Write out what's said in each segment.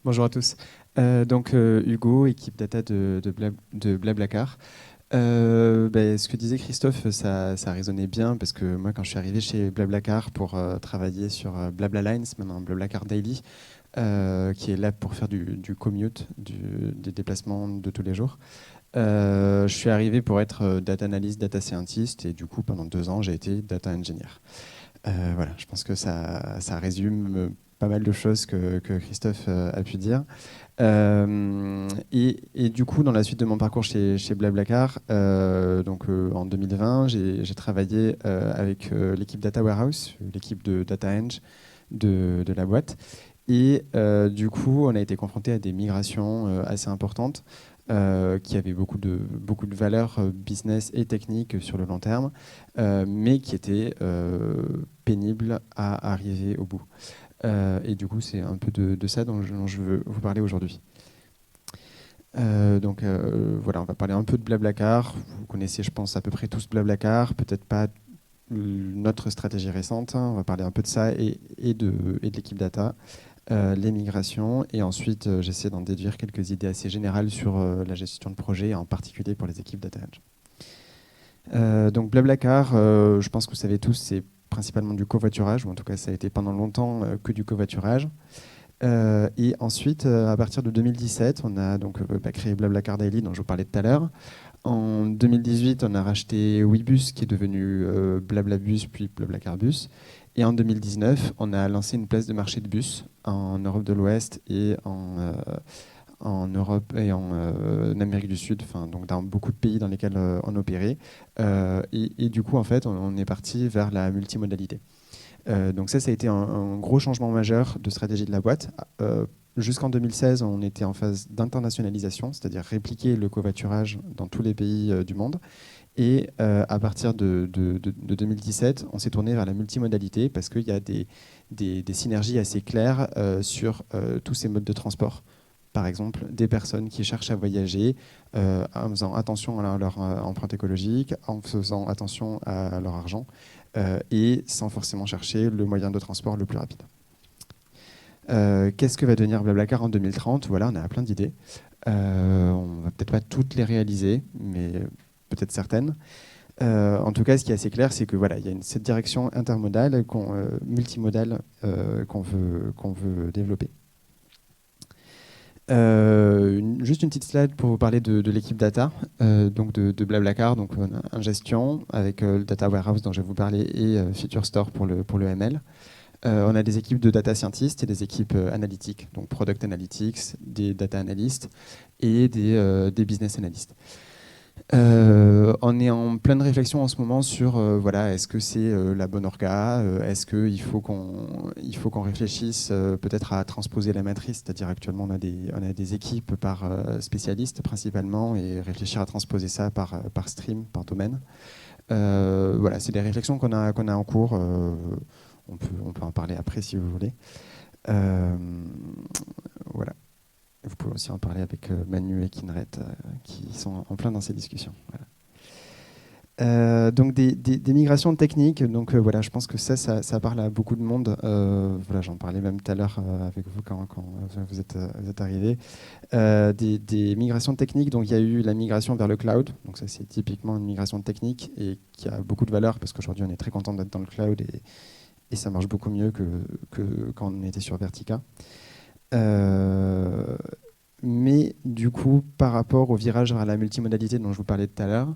Bonjour à tous. Hugo, équipe data de Blablacar. Ce que disait Christophe, ça résonnait bien parce que moi, quand je suis arrivé chez Blablacar pour travailler sur Blabla Lines, maintenant Blablacar Daily, qui est là pour faire du commute, des déplacements de tous les jours, je suis arrivé pour être data analyst, data scientist, et du coup, pendant 2 ans, j'ai été data engineer. Voilà, je pense que ça résume pas mal de choses que Christophe a pu dire. Et du coup, dans la suite de mon parcours chez Blablacar, en 2020, j'ai travaillé avec l'équipe Data Warehouse, l'équipe de Data Eng de la boîte. Et du coup, on a été confronté à des migrations assez importantes qui avaient beaucoup de valeurs business et techniques sur le long terme, mais qui étaient pénibles à arriver au bout. Et du coup, c'est un peu de ça dont je veux vous parler aujourd'hui. Voilà, on va parler un peu de Blablacar. Vous connaissez, je pense, à peu près tous Blablacar, peut-être pas notre stratégie récente, hein. On va parler un peu de ça et de l'équipe data, les migrations, et ensuite j'essaie d'en déduire quelques idées assez générales sur la gestion de projet, en particulier pour les équipes data Eng. Donc Blablacar, je pense que vous savez tous, c'est principalement du covoiturage, ou en tout cas ça a été pendant longtemps que du covoiturage. Et ensuite, à partir de 2017, on a donc créé Blablacar Daily, dont je vous parlais tout à l'heure. En 2018, on a racheté Webus, qui est devenu Blablabus, puis Blablacarbus. Et en 2019, on a lancé une place de marché de bus en Europe de l'Ouest et en Europe et en Amérique du Sud, enfin, donc dans beaucoup de pays dans lesquels on opérait. Et du coup, en fait, on est parti vers la multimodalité. Donc ça a été un gros changement majeur de stratégie de la boîte. Jusqu'en 2016, on était en phase d'internationalisation, c'est-à-dire répliquer le covoiturage dans tous les pays du monde. Et à partir de 2017, on s'est tourné vers la multimodalité parce qu'il y a des synergies assez claires sur tous ces modes de transport. Par exemple, des personnes qui cherchent à voyager en faisant attention à leur empreinte écologique, en faisant attention à leur argent et sans forcément chercher le moyen de transport le plus rapide. Qu'est-ce que va devenir Blablacar en 2030? Voilà, on a plein d'idées. On ne va peut-être pas toutes les réaliser, mais peut-être certaines. En tout cas, ce qui est assez clair, c'est que voilà, il y a cette direction intermodale, multimodale qu'on veut développer. Juste une petite slide pour vous parler de l'équipe data, donc de Blablacar, donc on a un gestion avec le data warehouse dont je vais vous parler et Feature Store pour le ML. On a des équipes de data scientists et des équipes analytiques, donc product analytics, des data analysts et des business analysts. On est en pleine réflexion en ce moment sur voilà, est-ce que c'est la bonne orga, est-ce qu'il faut qu'on réfléchisse peut-être à transposer la matrice, c'est-à-dire actuellement on a des équipes par spécialistes principalement et réfléchir à transposer ça par stream, par domaine. Voilà, c'est des réflexions qu'on a en cours. On peut en parler après si vous voulez. Euh, voilà. Vous pouvez aussi en parler avec Manu et Kinret qui sont en plein dans ces discussions. Voilà. Donc des migrations techniques, donc voilà, je pense que ça parle à beaucoup de monde. Voilà, j'en parlais même tout à l'heure avec vous quand vous êtes arrivés. Des migrations techniques, donc il y a eu la migration vers le cloud, donc ça c'est typiquement une migration technique et qui a beaucoup de valeur parce qu'aujourd'hui on est très content d'être dans le cloud et ça marche beaucoup mieux que quand on était sur Vertica. Euh, mais du coup, par rapport au virage vers la multimodalité dont je vous parlais tout à l'heure,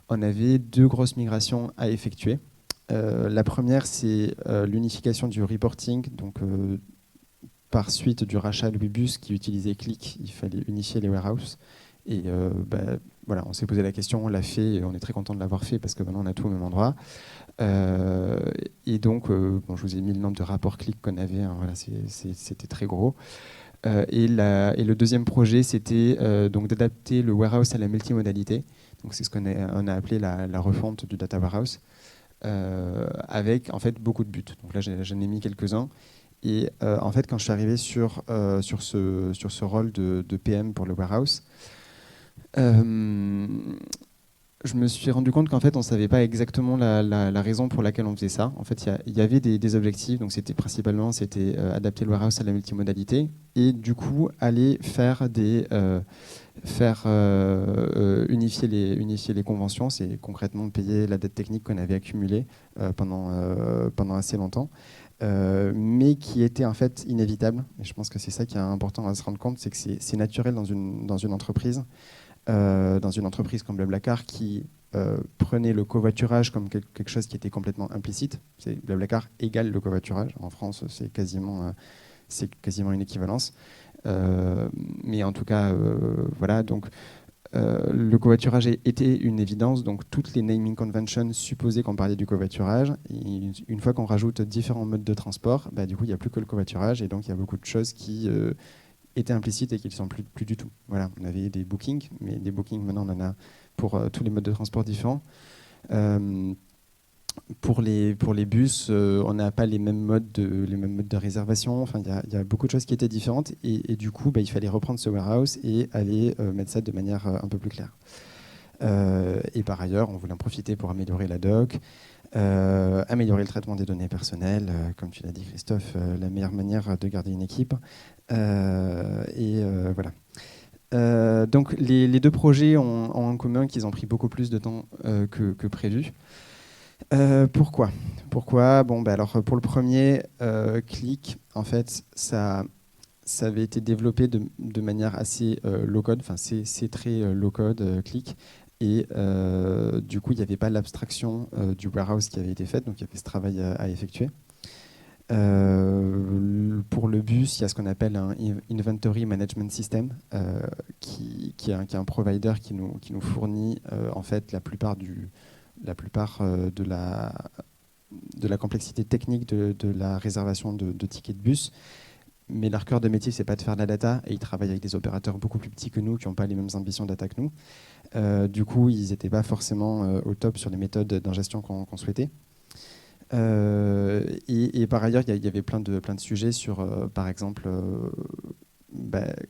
on avait deux grosses migrations à effectuer. La première, c'est l'unification du reporting. Donc, par suite du rachat de Webus qui utilisait Click, il fallait unifier les warehouses. Et voilà, on s'est posé la question, on l'a fait, et on est très content de l'avoir fait parce que maintenant on a tout au même endroit. Et donc, bon, je vous ai mis le nombre de rapports Click qu'on avait, hein, voilà, c'était très gros. Et le deuxième projet, c'était donc d'adapter le warehouse à la multimodalité. Donc c'est ce on a appelé la refonte du data warehouse, avec en fait beaucoup de buts. Donc là, j'en ai mis quelques-uns. Et en fait, quand je suis arrivé sur ce rôle de PM pour le warehouse, euh, je me suis rendu compte qu'en fait, on ne savait pas exactement la raison pour laquelle on faisait ça. En fait, il y avait des objectifs, donc c'était principalement adapter le warehouse à la multimodalité et du coup aller unifier les conventions, c'est concrètement payer la dette technique qu'on avait accumulée pendant assez longtemps, mais qui était en fait inévitable. Et je pense que c'est ça qui est important à se rendre compte, c'est que c'est naturel dans une entreprise. Dans une entreprise comme Blablacar qui prenait le covoiturage comme quelque chose qui était complètement implicite. Blablacar égale le covoiturage. En France, c'est quasiment une équivalence. Mais en tout cas, voilà. Donc, le covoiturage était une évidence. Donc, toutes les naming conventions supposaient qu'on parlait du covoiturage. Et une fois qu'on rajoute différents modes de transport, bah, du coup, il n'y a plus que le covoiturage. Et donc, il y a beaucoup de choses qui étaient implicites et qui ne le sont plus du tout. Voilà, on avait des bookings, mais des bookings, maintenant, on en a pour tous les modes de transport différents. Pour les bus, on n'a pas les mêmes modes de réservation. Enfin, il y a beaucoup de choses qui étaient différentes. Et du coup, bah, il fallait reprendre ce warehouse et aller mettre ça de manière un peu plus claire. Et par ailleurs, on voulait en profiter pour améliorer la doc, améliorer le traitement des données personnelles, comme tu l'as dit Christophe, la meilleure manière de garder une équipe. Voilà. Donc les deux projets ont en commun qu'ils ont pris beaucoup plus de temps que prévu. Pourquoi bon, bah alors, pour le premier, Click, en fait, ça avait été développé de manière assez low-code, enfin c'est très low-code, Click, et du coup il n'y avait pas l'abstraction du warehouse qui avait été faite, donc il y avait ce travail à effectuer. Pour le bus, il y a ce qu'on appelle un Inventory Management System, qui est un provider qui nous fournit en fait la plupart de la complexité technique de la réservation de tickets de bus. Mais leur cœur de métier, c'est pas de faire de la data, et ils travaillent avec des opérateurs beaucoup plus petits que nous, qui n'ont pas les mêmes ambitions data que nous. Du coup, ils n'étaient pas forcément au top sur les méthodes d'ingestion qu'on souhaitait. Et par ailleurs, il y avait plein de sujets sur, par exemple,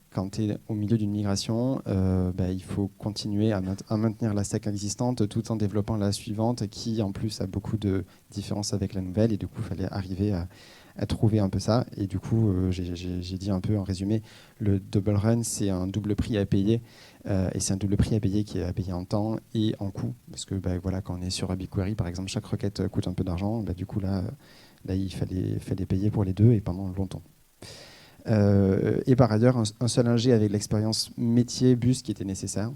quand tu es au milieu d'une migration, il faut continuer à maintenir la stack existante tout en développant la suivante qui, en plus, a beaucoup de différences avec la nouvelle. Et du coup, il fallait arriver à trouver un peu ça. Et du coup, j'ai dit un peu en résumé, le double run, c'est un double prix à payer. Et c'est un double prix à payer qui est à payer en temps et en coût. Parce que voilà, quand on est sur BigQuery, par exemple, chaque requête coûte un peu d'argent. Du coup, là, il fallait payer pour les deux et pendant longtemps. Et par ailleurs, un seul ingé avec l'expérience métier bus qui était nécessaire.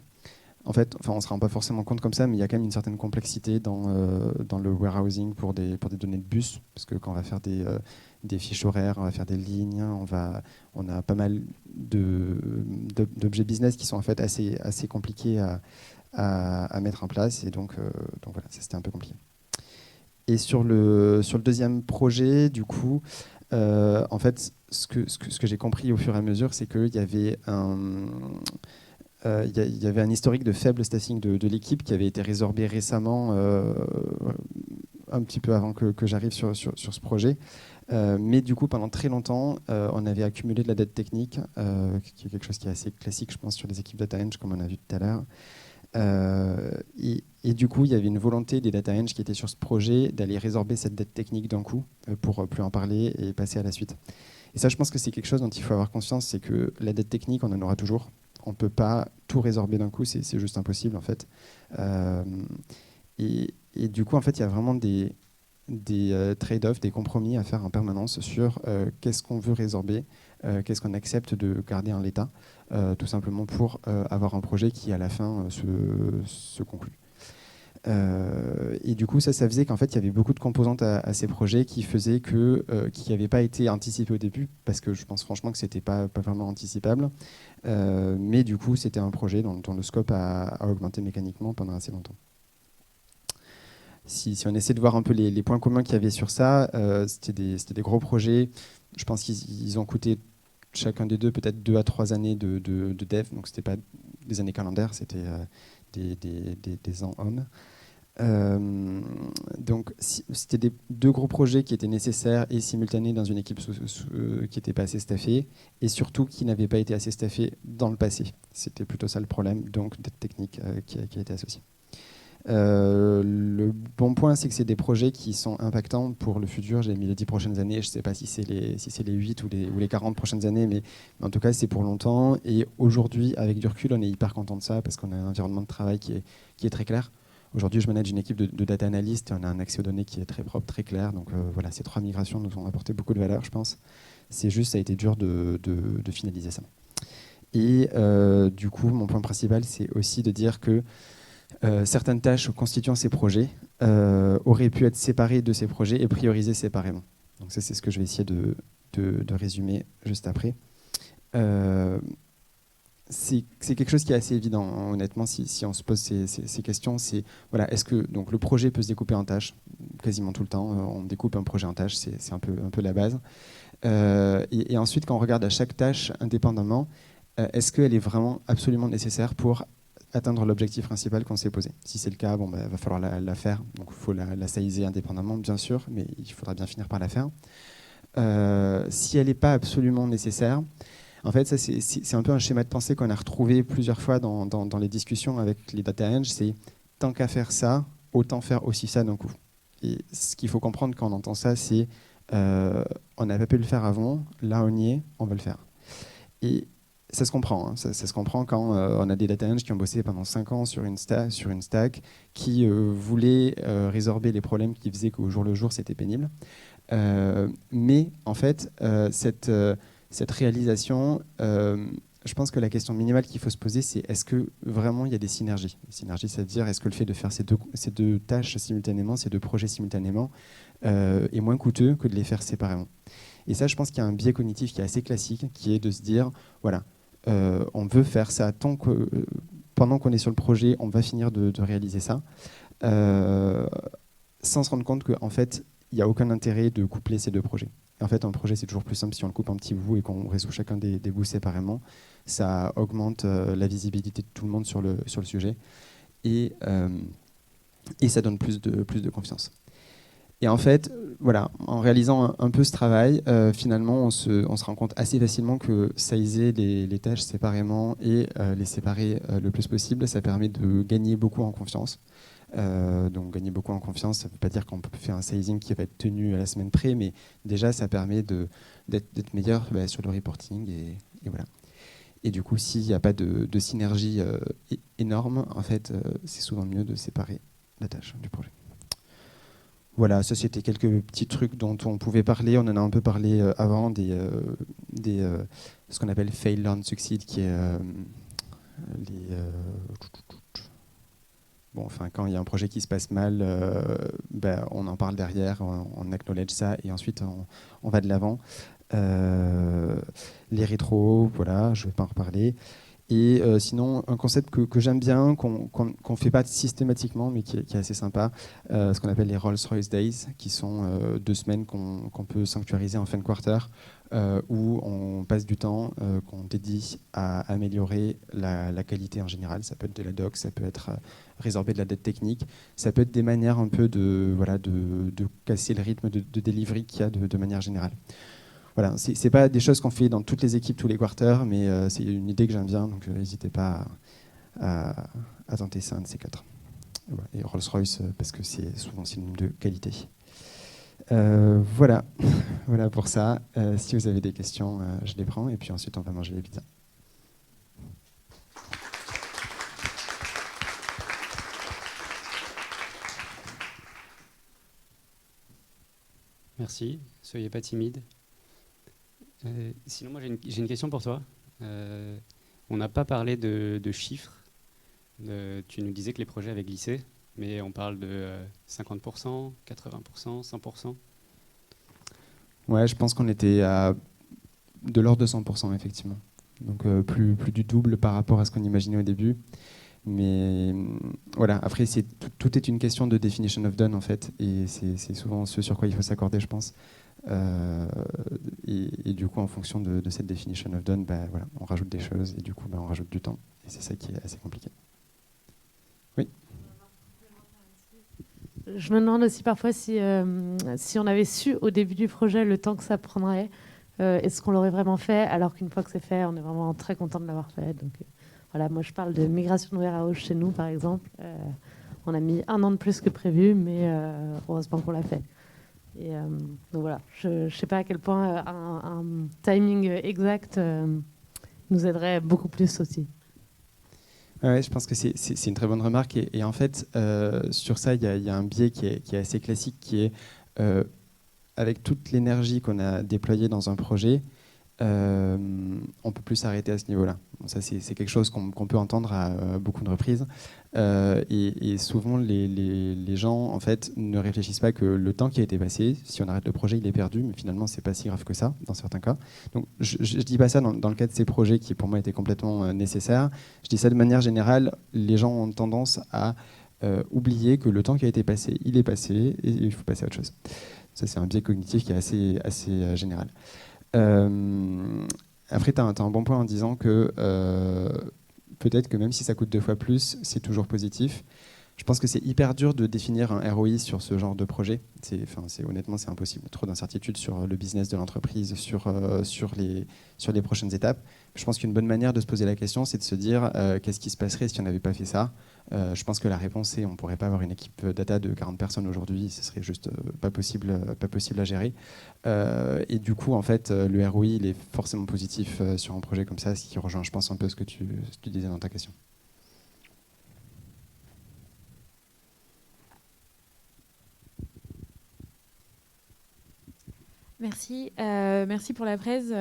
En fait, on ne se rend pas forcément compte comme ça, mais il y a quand même une certaine complexité dans le warehousing pour des données de bus, parce que quand on va faire des fiches horaires, on va faire des lignes, on a pas mal d'objets business qui sont en fait assez compliqués à mettre en place, et donc voilà, ça c'était un peu compliqué. Et sur le deuxième projet, du coup, en fait, ce que j'ai compris au fur et à mesure, c'est qu'il y avait il y avait un historique de faible staffing de l'équipe qui avait été résorbé récemment, un petit peu avant que j'arrive sur ce projet. Mais du coup, pendant très longtemps, on avait accumulé de la dette technique, qui est quelque chose qui est assez classique, je pense, sur les équipes data eng, comme on a vu tout à l'heure. Et du coup, il y avait une volonté des data eng qui étaient sur ce projet d'aller résorber cette dette technique d'un coup pour plus en parler et passer à la suite. Et ça, je pense que c'est quelque chose dont il faut avoir conscience, c'est que la dette technique, on en aura toujours. On ne peut pas tout résorber d'un coup, c'est juste impossible en fait. Et du coup, en fait, il y a vraiment des trade-offs, des compromis à faire en permanence sur qu'est-ce qu'on veut résorber, qu'est-ce qu'on accepte de garder en l'état, tout simplement pour avoir un projet qui, à la fin, se conclut. Et du coup, ça faisait qu'en fait, il y avait beaucoup de composantes à ces projets qui faisaient qui n'avaient pas été anticipés au début, parce que je pense franchement que ce n'était pas vraiment anticipable. Mais du coup, c'était un projet dont le scope a augmenté mécaniquement pendant assez longtemps. Si on essaie de voir un peu les points communs qu'il y avait sur ça, c'était des gros projets. Je pense qu'ils ont coûté chacun des deux peut-être 2 à 3 années de dev. Donc, ce n'était pas des années calendaires, c'était des ans hommes. Donc, c'était deux gros projets qui étaient nécessaires et simultanés dans une équipe qui n'était pas assez staffée, et surtout qui n'avait pas été assez staffée dans le passé. C'était plutôt ça le problème, donc dette technique qui a été associée. Le bon point, c'est que c'est des projets qui sont impactants pour le futur. J'ai mis les 10 prochaines années. Je ne sais pas si c'est les 8 ou les 40 prochaines années, mais en tout cas, c'est pour longtemps. Et aujourd'hui, avec du recul, on est hyper content de ça parce qu'on a un environnement de travail qui est très clair. Aujourd'hui, je manage une équipe de data analyst et on a un accès aux données qui est très propre, très clair. Donc voilà, ces 3 migrations nous ont apporté beaucoup de valeur, je pense. C'est juste, ça a été dur de finaliser ça. Et du coup, mon point principal, c'est aussi de dire que certaines tâches constituant ces projets auraient pu être séparées de ces projets et priorisées séparément. Donc ça, c'est ce que je vais essayer de résumer juste après. C'est quelque chose qui est assez évident, hein, honnêtement, si on se pose ces questions. C'est, voilà, est-ce que donc, le projet peut se découper en tâches? Quasiment tout le temps, on découpe un projet en tâches, c'est un peu la base. Et ensuite, quand on regarde à chaque tâche indépendamment, est-ce qu'elle est vraiment absolument nécessaire pour atteindre l'objectif principal qu'on s'est posé? Si c'est le cas, bon, va falloir la faire. Donc il faut la sizer indépendamment, bien sûr, mais il faudra bien finir par la faire. Si elle n'est pas absolument nécessaire, en fait, ça c'est un peu un schéma de pensée qu'on a retrouvé plusieurs fois dans les discussions avec les data eng. C'est tant qu'à faire ça, autant faire aussi ça d'un coup. Et ce qu'il faut comprendre quand on entend ça, c'est on n'a pas pu le faire avant, là on y est, on va le faire. Et ça se comprend, hein. Ça se comprend quand on a des data eng qui ont bossé pendant 5 ans sur une stack, qui voulaient résorber les problèmes qui faisaient qu'au jour le jour c'était pénible. Mais en fait, cette réalisation, je pense que la question minimale qu'il faut se poser, c'est est-ce que vraiment il y a des synergies? Les synergies, c'est-à-dire est-ce que le fait de faire ces deux tâches simultanément, ces deux projets simultanément, est moins coûteux que de les faire séparément? Et ça, je pense qu'il y a un biais cognitif qui est assez classique, qui est de se dire, voilà, on veut faire ça pendant qu'on est sur le projet, on va finir de réaliser ça, sans se rendre compte qu'en fait, il n'y a aucun intérêt de coupler ces deux projets. Et en fait, un projet, c'est toujours plus simple si on le coupe en petits bouts et qu'on résout chacun des bouts séparément. Ça augmente la visibilité de tout le monde sur le sujet et ça donne plus de confiance. Et en fait, voilà, en réalisant un peu ce travail, finalement, on se rend compte assez facilement que sizer les tâches séparément et les séparer le plus possible, ça permet de gagner beaucoup en confiance. Donc gagner beaucoup en confiance, ça ne veut pas dire qu'on peut faire un sizing qui va être tenu à la semaine près, mais déjà, ça permet d'être meilleur sur le reporting. Et voilà. Et du coup, s'il n'y a pas de synergie énorme, en fait, c'est souvent mieux de séparer la tâche du projet. Voilà, ça c'était quelques petits trucs dont on pouvait parler. On en a un peu parlé avant, ce qu'on appelle fail, learn, succeed, qui est quand il y a un projet qui se passe mal, on en parle derrière, on acknowledge ça et ensuite on va de l'avant. Les rétros, voilà, je ne vais pas en reparler. Et sinon, un concept que j'aime bien, qu'on ne fait pas systématiquement, mais qui est assez sympa, ce qu'on appelle les Rolls-Royce Days, qui sont 2 semaines qu'on peut sanctuariser en fin de quarter, où on passe du temps qu'on dédie à améliorer la qualité en général. Ça peut être de la doc, ça peut être résorber de la dette technique, ça peut être des manières un peu de casser le rythme de delivery qu'il y a de manière générale. Voilà, ce n'est pas des choses qu'on fait dans toutes les équipes tous les quarters, mais c'est une idée que j'aime bien, donc n'hésitez pas à tenter ça, un de ces 4. Voilà. Et Rolls-Royce, parce que c'est souvent synonyme de qualité. Voilà. Voilà pour ça. Si vous avez des questions, je les prends, et puis ensuite on va manger les pizzas. Merci, soyez pas timide. Sinon, moi, j'ai une question pour toi. On n'a pas parlé de chiffres. Tu nous disais que les projets avaient glissé, mais on parle de 50%, 80%, 100%. Ouais, je pense qu'on était à de l'ordre de 100%, effectivement. Donc plus du double par rapport à ce qu'on imaginait au début. Mais voilà, après, tout est une question de definition of done, en fait. Et c'est souvent ce sur quoi il faut s'accorder, je pense. Et du coup, en fonction de cette definition of done, voilà, on rajoute des choses et du coup, on rajoute du temps. Et c'est ça qui est assez compliqué. Oui. Je me demande aussi parfois si on avait su au début du projet le temps que ça prendrait, est-ce qu'on l'aurait vraiment fait, alors qu'une fois que c'est fait, on est vraiment très content de l'avoir fait. Donc voilà, moi je parle de migration de warehouse chez nous, par exemple. On a mis 1 an de plus que prévu, mais heureusement qu'on l'a fait. Et donc voilà, je ne sais pas à quel point un timing exact nous aiderait beaucoup plus aussi. Ouais, je pense que c'est une très bonne remarque. Et en fait, sur ça, il y a un biais qui est assez classique, qui est avec toute l'énergie qu'on a déployée dans un projet, on ne peut plus s'arrêter à ce niveau-là. Bon, ça, c'est quelque chose qu'on peut entendre à beaucoup de reprises. Et souvent, les gens en fait, ne réfléchissent pas que le temps qui a été passé, si on arrête le projet, il est perdu, mais finalement, ce n'est pas si grave que ça, dans certains cas. Donc, je ne dis pas ça dans le cas de ces projets qui, pour moi, étaient complètement nécessaires. Je dis ça de manière générale, les gens ont tendance à oublier que le temps qui a été passé, il est passé, et il faut passer à autre chose. Ça, c'est un biais cognitif qui est assez général. Après, tu as un bon point en disant que peut-être que même si ça coûte 2 fois plus, c'est toujours positif. Je pense que c'est hyper dur de définir un ROI sur ce genre de projet. Honnêtement, c'est impossible. Trop d'incertitudes sur le business de l'entreprise, sur les prochaines étapes. Je pense qu'une bonne manière de se poser la question, c'est de se dire qu'est-ce qui se passerait si on n'avait pas fait ça. Je pense que la réponse est on ne pourrait pas avoir une équipe data de 40 personnes aujourd'hui. Ce serait juste pas possible à gérer. Et du coup, en fait, le ROI, il est forcément positif sur un projet comme ça, ce qui rejoint, je pense, un peu ce que tu disais dans ta question. Merci, merci pour la presse,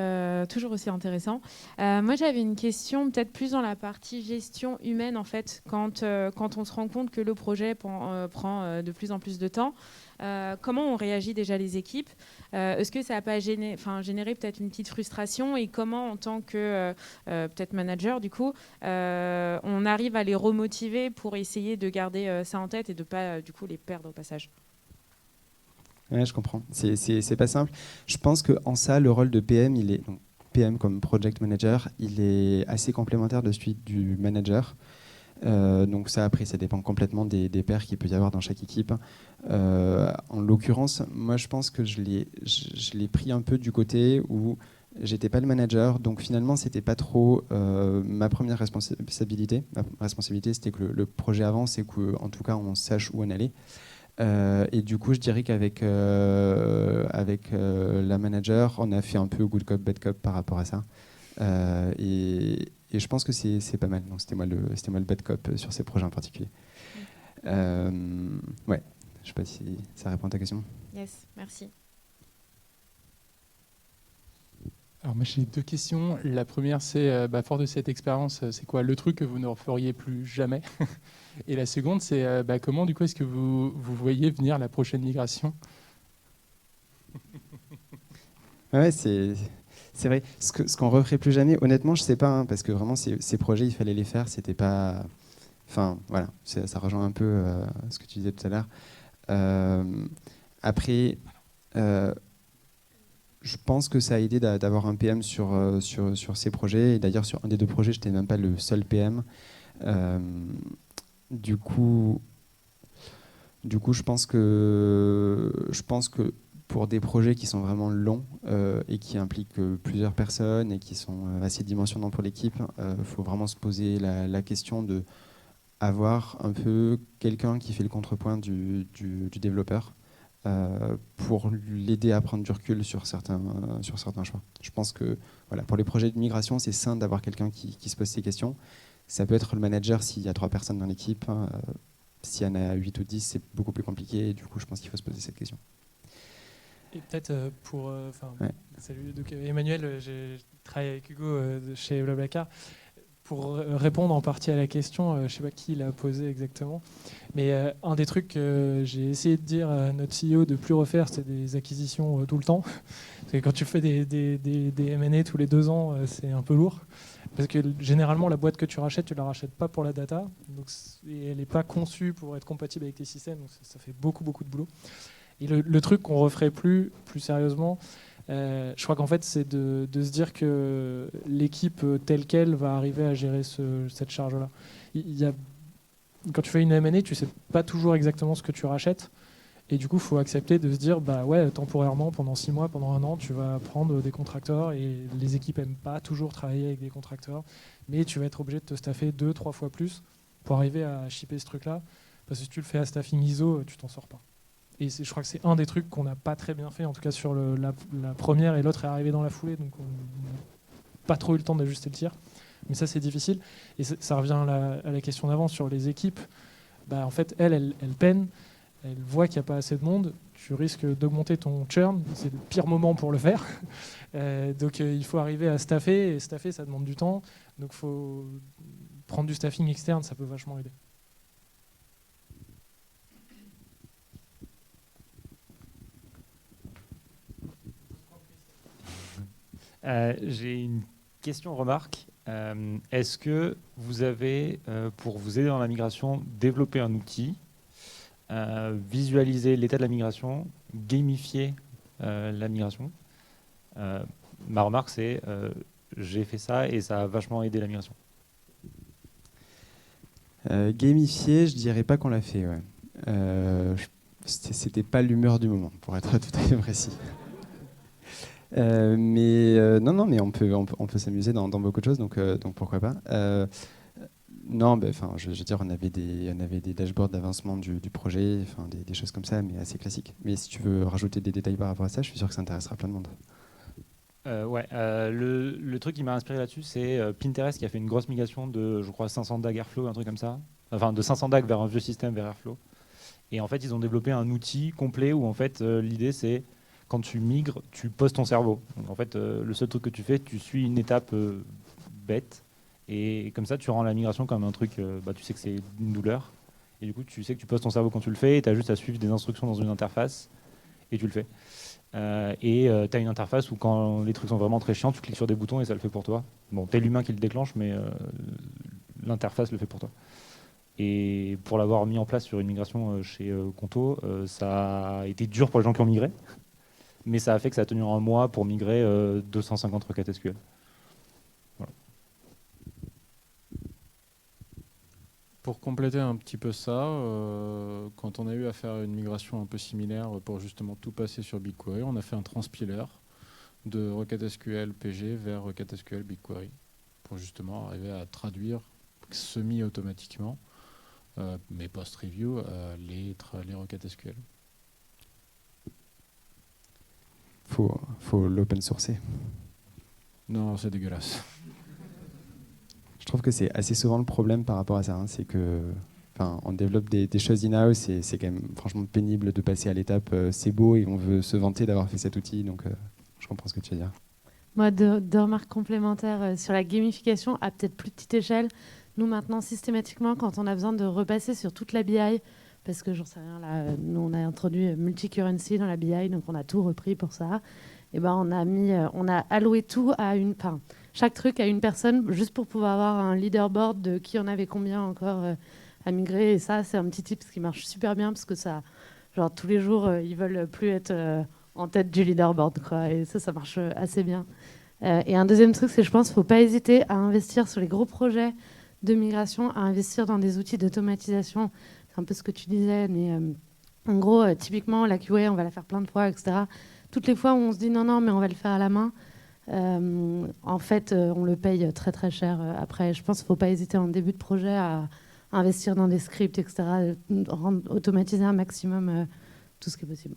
toujours aussi intéressant. Moi, j'avais une question peut-être plus dans la partie gestion humaine, en fait, quand on se rend compte que le projet prend de plus en plus de temps. Comment on réagit déjà les équipes? Est-ce que ça n'a pas généré peut-être une petite frustration? Et comment, en tant que peut-être manager, du coup, on arrive à les remotiver pour essayer de garder ça en tête et de ne pas, du coup, les perdre au passage? Ouais, je comprends. C'est pas simple. Je pense qu'en ça, le rôle de PM, donc PM comme Project Manager, il est assez complémentaire de celui du manager. Donc ça, après, ça dépend complètement des pairs qu'il peut y avoir dans chaque équipe. En l'occurrence, moi, je pense que je l'ai pris un peu du côté où j'étais pas le manager, donc finalement, c'était pas trop ma première responsabilité. Ma responsabilité, c'était que le projet avance et qu'en tout cas, on sache où on allait. Et du coup, je dirais qu'avec la manager, on a fait un peu good cop, bad cop par rapport à ça. Et je pense que c'est pas mal. Donc, c'était moi le bad cop sur ces projets en particulier. Ouais, je sais pas si ça répond à ta question. Yes, merci. Alors moi j'ai 2 questions. La première c'est, fort de cette expérience, c'est quoi le truc que vous ne referiez plus jamais? Et la seconde c'est comment du coup est-ce que vous voyez venir la prochaine migration? Ouais, c'est vrai. Ce qu'on referait plus jamais, honnêtement, je sais pas, hein, parce que vraiment ces projets, il fallait les faire. C'était pas. Enfin, voilà, ça rejoint un peu ce que tu disais tout à l'heure. Après. Je pense que ça a aidé d'avoir un PM sur ces projets. Et d'ailleurs, sur un des 2 projets, je n'étais même pas le seul PM. Du coup, je pense que pour des projets qui sont vraiment longs et qui impliquent plusieurs personnes et qui sont assez dimensionnants pour l'équipe, il faut vraiment se poser la question de avoir un peu quelqu'un qui fait le contrepoint du développeur. Pour l'aider à prendre du recul sur certains choix. Je pense que voilà, pour les projets de migration, c'est sain d'avoir quelqu'un qui se pose ces questions. Ça peut être le manager s'il y a 3 personnes dans l'équipe. S'il y en a 8 ou 10, c'est beaucoup plus compliqué. Et du coup, je pense qu'il faut se poser cette question. Et peut-être Ouais. salut, donc Emmanuel, j'ai travaillé avec Hugo chez Blablacar. Pour répondre en partie à la question, je ne sais pas qui l'a posé exactement, mais un des trucs que j'ai essayé de dire à notre CEO de ne plus refaire, c'est des acquisitions tout le temps. Parce que quand tu fais des M&A tous les 2 ans, c'est un peu lourd. Parce que généralement, la boîte que tu rachètes, tu ne la rachètes pas pour la data. Donc, et elle n'est pas conçue pour être compatible avec tes systèmes. Donc ça fait beaucoup de boulot. Et le truc qu'on ne referait plus sérieusement, je crois qu'en fait, c'est de se dire que l'équipe telle qu'elle va arriver à gérer cette charge-là. Quand tu fais une M&A, tu ne sais pas toujours exactement ce que tu rachètes. Et du coup, il faut accepter de se dire, temporairement, pendant 6 mois, pendant 1 an, tu vas prendre des contracteurs. Et les équipes n'aiment pas toujours travailler avec des contracteurs. Mais tu vas être obligé de te staffer 2-3 fois plus pour arriver à shipper ce truc-là. Parce que si tu le fais à staffing ISO, tu t'en sors pas. Et je crois que c'est un des trucs qu'on n'a pas très bien fait, en tout cas sur la première, et l'autre est arrivé dans la foulée, donc on n'a pas trop eu le temps d'ajuster le tir. Mais ça, c'est difficile. Et ça revient à la question d'avant sur les équipes. Bah, en fait, elle peine, elle voit qu'il n'y a pas assez de monde, tu risques d'augmenter ton churn, c'est le pire moment pour le faire. Donc il faut arriver à staffer, et staffer, ça demande du temps. Donc il faut prendre du staffing externe, ça peut vachement aider. J'ai une question-remarque. Est-ce que vous avez, pour vous aider dans la migration, développé un outil, visualiser l'état de la migration, gamifier la migration? Ma remarque, c'est j'ai fait ça et ça a vachement aidé la migration. Gamifier, je dirais pas qu'on l'a fait. Ouais. C'était pas l'humeur du moment, pour être tout à fait précis. Non, mais on peut s'amuser dans beaucoup de choses, donc pourquoi pas. Non, je veux dire, on avait des dashboards d'avancement du projet, des choses comme ça, mais assez classiques. Mais si tu veux rajouter des détails par rapport à ça, je suis sûr que ça intéressera plein de monde. Le truc qui m'a inspiré là-dessus, c'est Pinterest qui a fait une grosse migration de, je crois, 500 DAG Airflow, un truc comme ça. Enfin, de 500 DAG vers un vieux système, vers Airflow. Et en fait, ils ont développé un outil complet où, en fait, l'idée, c'est quand tu migres, tu poses ton cerveau. Donc, en fait, le seul truc que tu fais, tu suis une étape bête. Et comme ça, tu rends la migration comme un truc, tu sais que c'est une douleur. Et du coup, tu sais que tu poses ton cerveau quand tu le fais. Et tu as juste à suivre des instructions dans une interface. Et tu le fais. Tu as une interface où quand les trucs sont vraiment très chiants, tu cliques sur des boutons et ça le fait pour toi. Bon, t'es l'humain qui le déclenche, mais l'interface le fait pour toi. Et pour l'avoir mis en place sur une migration chez Conto, ça a été dur pour les gens qui ont migré, mais ça a fait que ça a tenu un mois pour migrer 250 requêtes SQL. Voilà. Pour compléter un petit peu ça, quand on a eu à faire une migration un peu similaire pour justement tout passer sur BigQuery, on a fait un transpiler de requête SQL PG vers requête SQL BigQuery pour justement arriver à traduire semi-automatiquement, mais post-review, les requêtes SQL. Faut l'open sourcer. Non, c'est dégueulasse. Je trouve que c'est assez souvent le problème par rapport à ça. C'est que, on développe des choses in-house et c'est quand même franchement pénible de passer à l'étape c'est beau et on veut se vanter d'avoir fait cet outil. Donc, je comprends ce que tu veux dire. Moi, deux remarques complémentaires sur la gamification à peut-être plus petite échelle. Nous, maintenant, systématiquement, quand on a besoin de repasser sur toute la BI, parce que j'en sais rien, là, nous, on a introduit multi-currency dans la BI, donc on a tout repris pour ça. Et on a alloué tout à chaque truc à une personne, juste pour pouvoir avoir un leaderboard de qui en avait combien encore à migrer. Et ça, c'est un petit tip qui marche super bien, parce que ça, genre, tous les jours, ils veulent plus être en tête du leaderboard, quoi. Et ça marche assez bien. Et un deuxième truc, c'est je pense qu'il ne faut pas hésiter à investir sur les gros projets de migration, à investir dans des outils d'automatisation. C'est un peu ce que tu disais, mais en gros, typiquement, la QA, on va la faire plein de fois, etc. Toutes les fois où on se dit non, mais on va le faire à la main, en fait, on le paye très très cher. Après, je pense qu'il ne faut pas hésiter en début de projet à investir dans des scripts, etc., automatiser un maximum tout ce qui est possible.